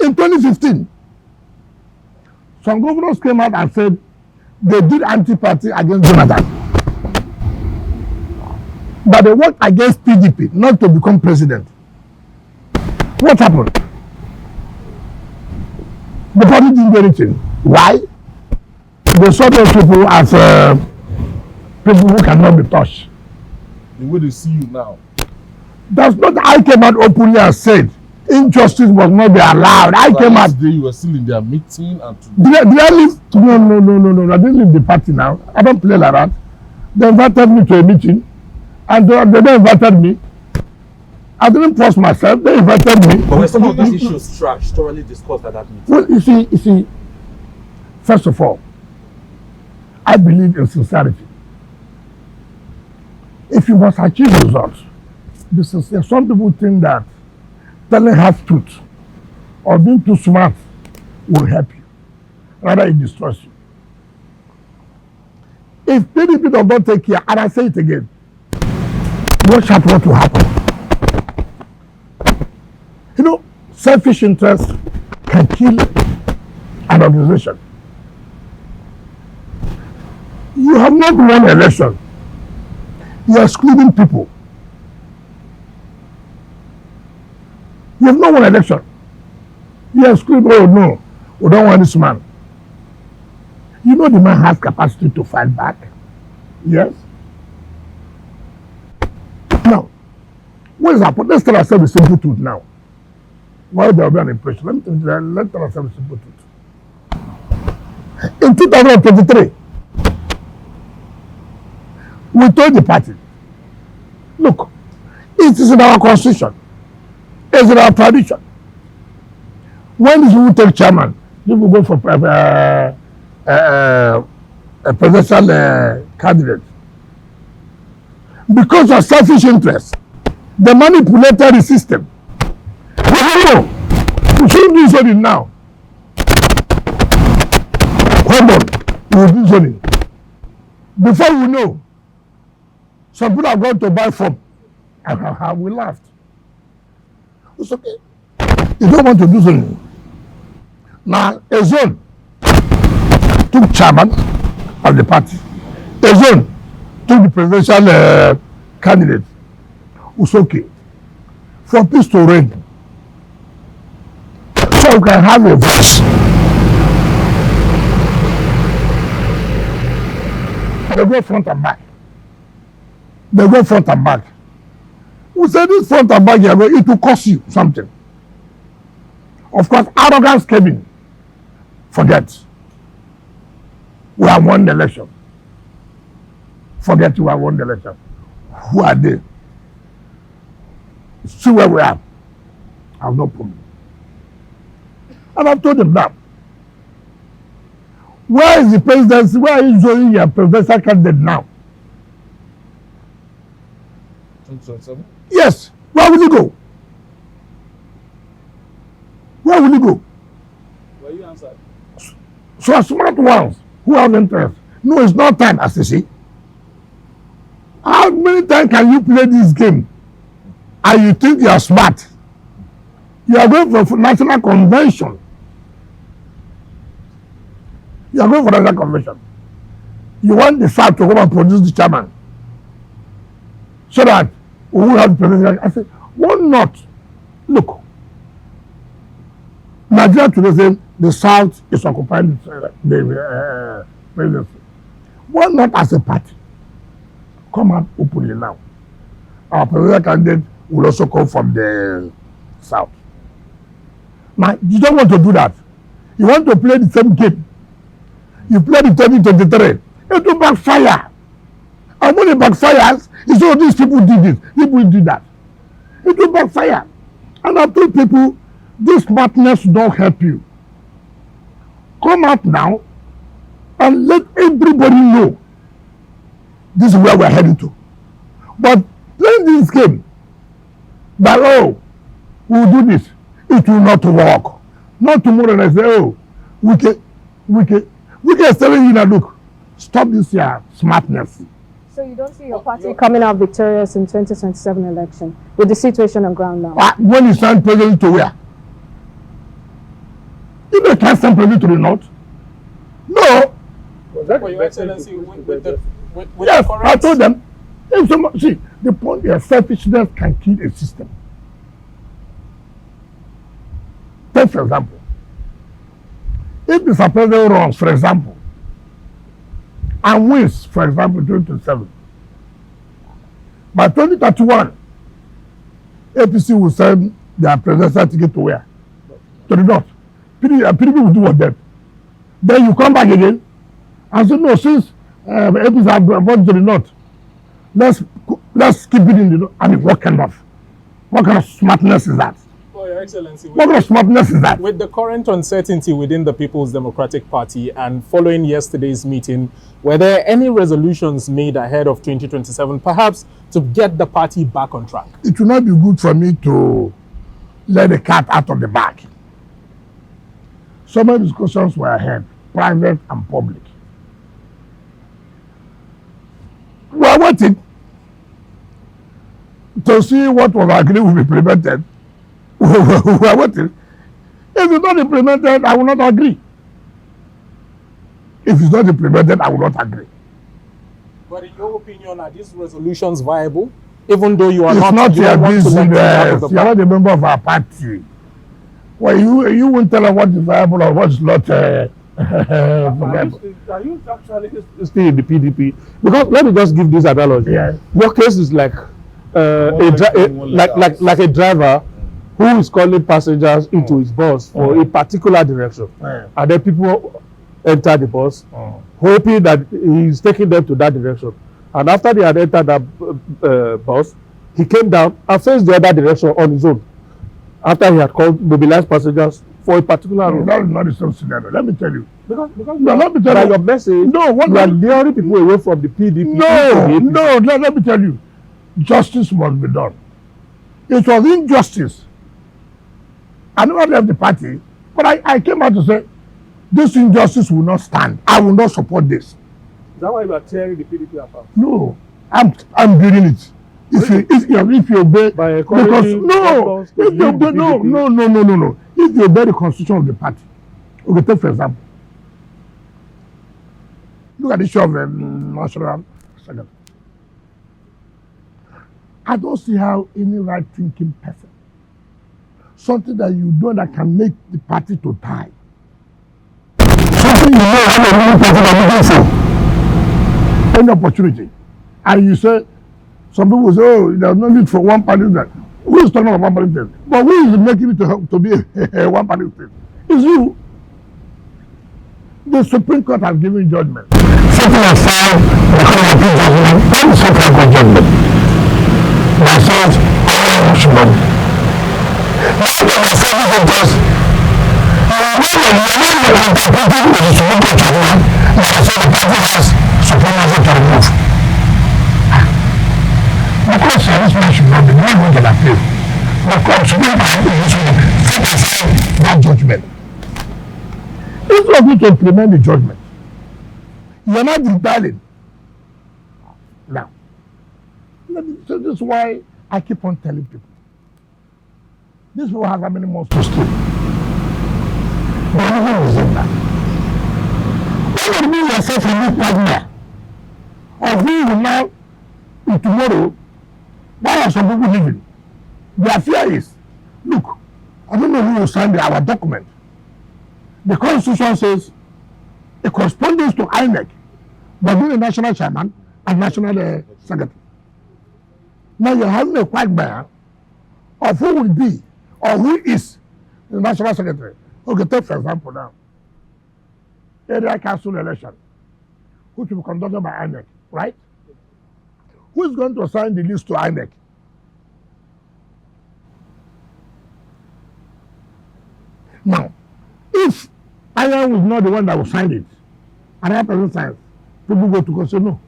In 2015, some governors came out and said they did anti-party against Jonathan. But they worked against PDP not to become president. What happened? The party didn't do anything. Why? They saw those people as people who cannot be touched. The way they see you now. That's not. I came out openly and said injustice must not be allowed. I came out. Today you were still in their meeting and did I leave? No. I didn't leave the party now. I don't play like that. They invited me to a meeting, and they invited me. I didn't post myself. They invited me. But were some of these issues thoroughly discussed at that meeting? Well, you see. First of all, I believe in sincerity. If you must achieve results, be sincere. Some people think that telling half truth or being too smart will help you. Rather, it destroys you. If PDP does not take care, and I say it again, watch out what will happen. You know, selfish interest can kill an organization. You have not won an election. You are excluding people. You have not won an election. You are excluding, oh no, we don't want this man. You know the man has capacity to fight back. Yes? Now, what is happening? Let's tell ourselves the simple truth now. Why there will be an impression? Let's tell ourselves the simple truth. In 2023, we told the party, look, it is in our constitution, it's in our tradition. When these people take chairman, people go for a presidential candidate. Because of selfish interest, they manipulated the system. No, we shouldn't do zoning now. Hold on, we will do zoning. Before we know, some people are going to buy from, and we laughed. It's okay. You don't want to do zoning. Now, a zone took chairman of the party. A zone took the presidential candidate. It's okay. For peace to reign, so we can have a voice. They go front and back. They go front and back. We say this front and back, it will cost you something. Of course, arrogance came in. Forget. We have won the election. Forget we have won the election. Who are they? See where we are. I have no problem. And I've told them now. Where is the presidency? Where are you showing your presidential candidate now? 2027? Yes. Where will you go? Where will you go? Where you answered? So smart ones who have interest. No, it's not time, as you see. How many times can you play this game and you think you are smart? You are going for national convention. You are going for national convention. You want the South to come and produce the chairman so that we will have the president. I said, why not? Look, Nigeria today says the South is occupying the presidency. Why not as a party? Come out openly now. Our presidential candidate will also come from the South. Now, you don't want to do that. You want to play the same game. You played in 2023. It will backfire. And when it backfires, it's all these people did this, people did that. It will backfire. And I've told people, this smartness don't help you. Come out now and let everybody know this is where we're heading to. But playing this game, that, oh, we'll do this, it will not work. Not tomorrow and I say, oh, Wike is telling you now, look, stop this here smartness. So you don't see your party coming out victorious in 2027 election with the situation on ground now? When you stand president to where? If they can't send president to the north, no. But Your Excellency, with Yes, the I current... told them. If someone, see, the point is selfishness can kill a system. Take for example, if Mr. President runs, for example, and wins, for example, 2027, by 2031, APC will send their presidential ticket to where? To the north. PDP will do what then? Then you come back again and say, no, since APC have gone to the north, let's keep it in the north. I mean, what kind of smartness is that? Well, Your Excellency, What kind of smartness is that? with the current uncertainty within the People's Democratic Party and following yesterday's meeting, were there any resolutions made ahead of 2027, perhaps to get the party back on track? It will not be good for me to let the cat out of the bag. Some of the discussions were ahead, private and public. We are waiting to see what was agreed will be implemented. We are waiting. If it's not implemented, I will not agree. If it's not implemented, I will not agree. But in your opinion, are these resolutions viable? Even though you are It's not you your don't want to let them out of business. the You are party. not a member of our party. Well, you won't tell us what is viable or what is not viable. Are you actually still in the PDP? Because let me just give this analogy. Yeah. Your case is like like a driver who is calling passengers into his bus for a particular direction, and then people enter the bus hoping that he is taking them to that direction. And after they had entered that bus, he came down and faced the other direction on his own. After he had called mobilized passengers for a particular route. That is not the same scenario. Let me tell you. Because No, let me tell by you. your message, No, what you are luring people away from the PDP. No, into the APC. no, let me tell you. Justice must be done. It was injustice. I never left the party, but I came out to say, this injustice will not stand. I will not support this. Is that why you are tearing the PDP apart? No, I'm building it. If you obey, By because encouraging no, members to if you leave the obey, no, PDP. no. If you obey the constitution of the party, okay, take for example, look at the issue of the national secretary. I don't see how any right-thinking person, something that you know that can make the party to tie, something you know how to really person that any opportunity, and you say, some people say, oh, there's no need for one party state. Who is talking about one party state? But who is making it to be a one party state? It's you. The Supreme Court has given judgment. Something like found the court of judgment. That is Supreme Court judgment. That says all should not. That's what the Supreme Court does. Supremacy to remove. Because this should not be going to appeal. Because that judgment. Instead of you to implement the judgment, you are not rebelling. Now, so this is why I keep on telling people. This people have how many months to sleep. But no one is in that. When you yourself a new partner, or who will now, tomorrow, why are some people living? Their fear is, look, I don't know who will sign our document. The Constitution says it corresponds to INEC, but being a national chairman and national secretary. Now you're having a quagmire of who will be or who is the national secretary. Okay, take for example now, area council election, which will be conducted by INEC, right? Who is going to assign the list to INEC? Now, if INEC was not the one that will sign it, another person signs, people go to court say no.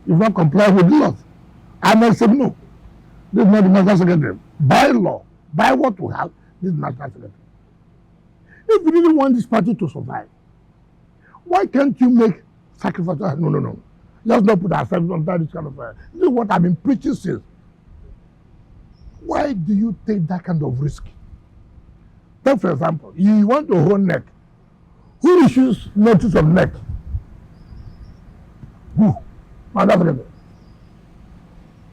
If not comply with the law. INEC said no. This is not the national secretary. By law, by what we have, this is national secretary. If you really want this party to survive, why can't you make sacrifices? No. Let's not put ourselves under this kind of this is what I've been preaching since. Why do you take that kind of risk? Take for example, you want to hold neck. Who issues notice of neck? Who? Madam President.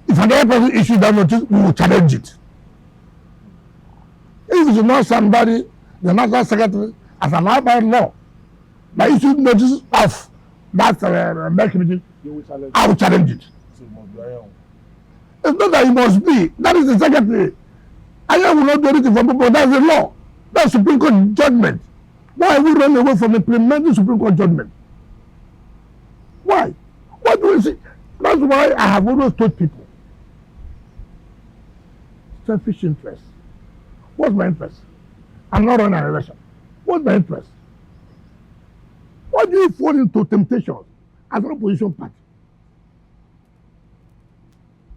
If another person issues that notice, we will challenge it. If it is not somebody, the National Secretary, as an outright law, that issues notice of that neck committee, I will challenge it. It's not that it must be. That is the Secretary. I will not do anything for people. That's the law. That's Supreme Court judgment. Why are we running away from implementing Supreme Court judgment? Why? What do we see? That's why I have always told people. Selfish interest. What's my interest? I'm not running an election. What's my interest? Why do you fall into temptation as an opposition party?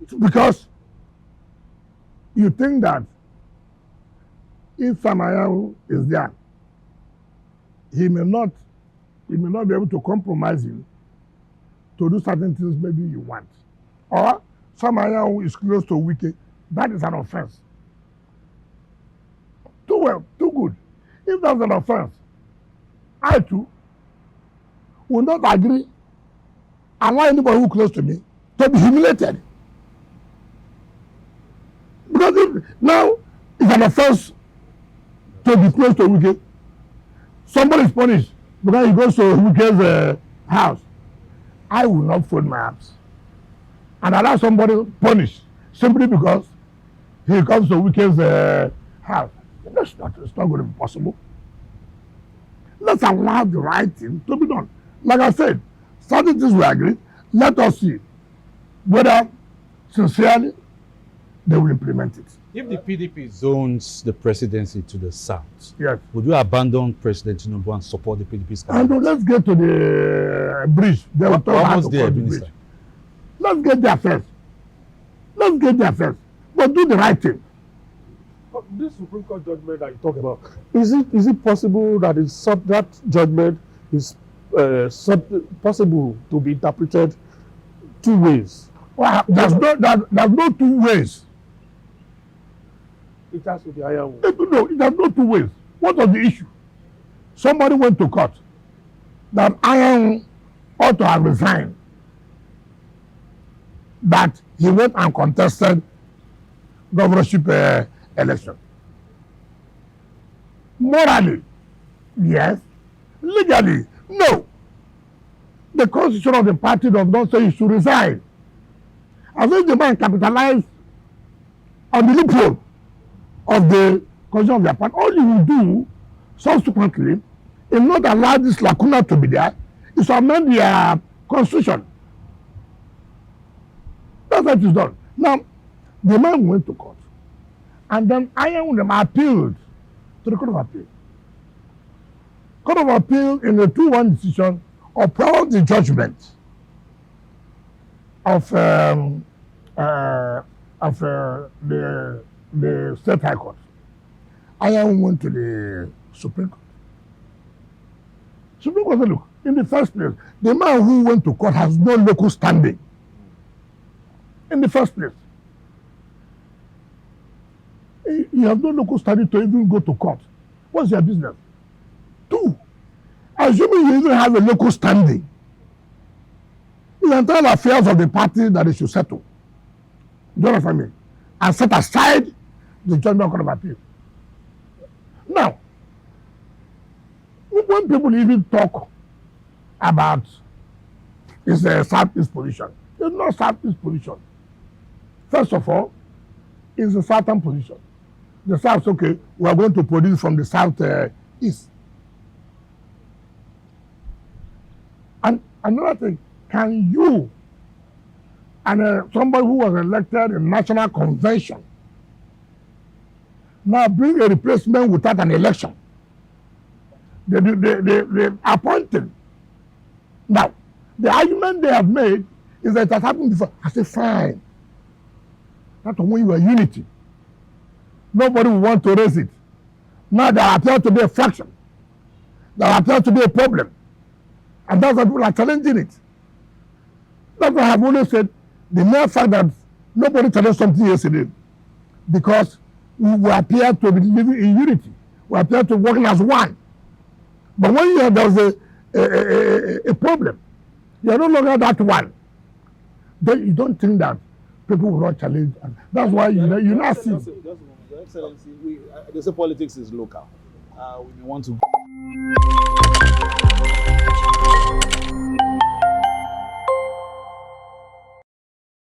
It's because you think that if Samayahu is there, he may not be able to compromise you to do certain things maybe you want. Or Samayahu is close to Wike, that is an offense. Too well, too good. If that's an offense, I too will not agree, allow anybody who is close to me to be humiliated. Because if now it's an offense to be close to Wike, somebody is punished because he goes to Wike's house. I will not fold my arms and allow somebody punished simply because he comes to Wike's house. It's not going to be possible. Let's allow the right thing to be done. Like I said, certain things we agree. Let us see whether sincerely they will implement it. If the PDP zones the presidency to the south, yes, would you abandon President Tinubu and support the PDP's candidate? And let's get to the bridge. They will talk about the bridge. Let's get there first. Let's get there first. But do the right thing. This Supreme Court judgment that you talk about, is it possible that that judgment is possible to be interpreted two ways? Well, there's no two ways. It has to be iron. No, there's no two ways. What was the issue? Somebody went to court that Iron ought to have resigned. That he went and contested governorship election. Morally, yes. Legally, no. The constitution of the party does not say he should resign. As if the man capitalized on the loophole of the constitution of their party. All you will do subsequently, if not allow this lacuna to be there, is to amend their constitution. That's what is done. Now, the man went to court, and then Iron appealed to the Court of Appeal. Court of Appeal in the 2-1 decision upheld the judgment of the State High Court. Iron went to the Supreme Court. Supreme Court said, look, in the first place, the man who went to court has no local standing. In the first place, you have no local standing to even go to court. What's your business? 2, assuming you even have a local standing, it's entire affairs of the party that they should settle. Do you understand me? And set aside the judgment Court of Appeal. Now, when people even talk about it's a Southeast position, it's not Southeast position. First of all, it's a Southern position. The South, okay, we are going to produce from the South East. And another thing, can you and somebody who was elected in National Convention now bring a replacement without an election? They appointed. Now, the argument they have made is that it has happened before. I say, fine. That's when you were unity. Nobody will want to raise it. Now there appears to be a fraction. There appears to be a problem. And that's why people are challenging it. That's why I have always said, the mere fact that nobody challenged something yesterday, because we appear to be living in unity. we appear to working as one. But when there's a problem, you are no longer that one. Then you don't think that people will not challenge. And that's why you not see. Your Excellency, they say politics is local. We want to